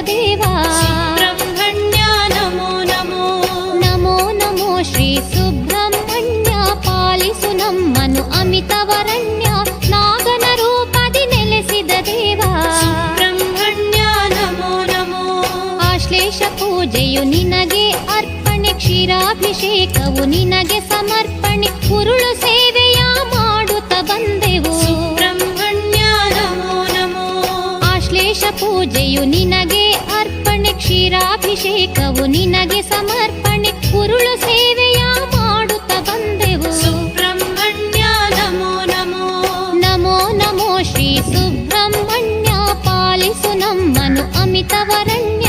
ದೇವಾ. ಸುಬ್ರಹ್ಮಣ್ಯ ನಮೋ ನಮೋ. ನಮೋ ನಮೋ ಶ್ರೀ ಸುಬ್ರಹ್ಮಣ್ಯ, ಪಾಲಿಸು ನಮ್ಮನು ಅಮಿತವರಣ್ಯ, ನಾಗನ ರೂಪದಿ ನೆಲೆಸಿದ ದೇವಾ. ಸುಬ್ರಹ್ಮಣ್ಯ ನಮೋ ನಮೋ. ಆಶ್ಲೇಷ ಪೂಜೆಯು ನಿನಗೆ ಅರ್ಪಣೆ, ಕ್ಷೀರಾಭಿಷೇಕವು ನಿನಗೆ ಸಮರ್ಪಣೆ, ಉರುಳು ಸೇವೆಯ ಮಾಡುತ್ತ ಬಂದೆವು. ಸುಬ್ರಹ್ಮಣ್ಯ ನಮೋ ನಮೋ. ಆಶ್ಲೇಷ ಪೂಜೆಯು ನಿನಗೆ ಅರ್ಪಣೆ, ಕ್ಷೀರಾಭಿಷೇಕವು ನಿನಗೆ ಸಮರ್ಪಣೆ, ಉರುಳು ಸೇವೆಯ ಮಾಡುತ್ತ ಬಂದೆವು. ಸುಬ್ರಹ್ಮಣ್ಯ ನಮೋ ನಮೋ. ನಮೋ ನಮೋ ಶ್ರೀ ಸುಬ್ರಹ್ಮಣ್ಯ, ಪಾಲಿಸು ನಮ್ಮನು ಅಮಿತವರಣ್ಯ,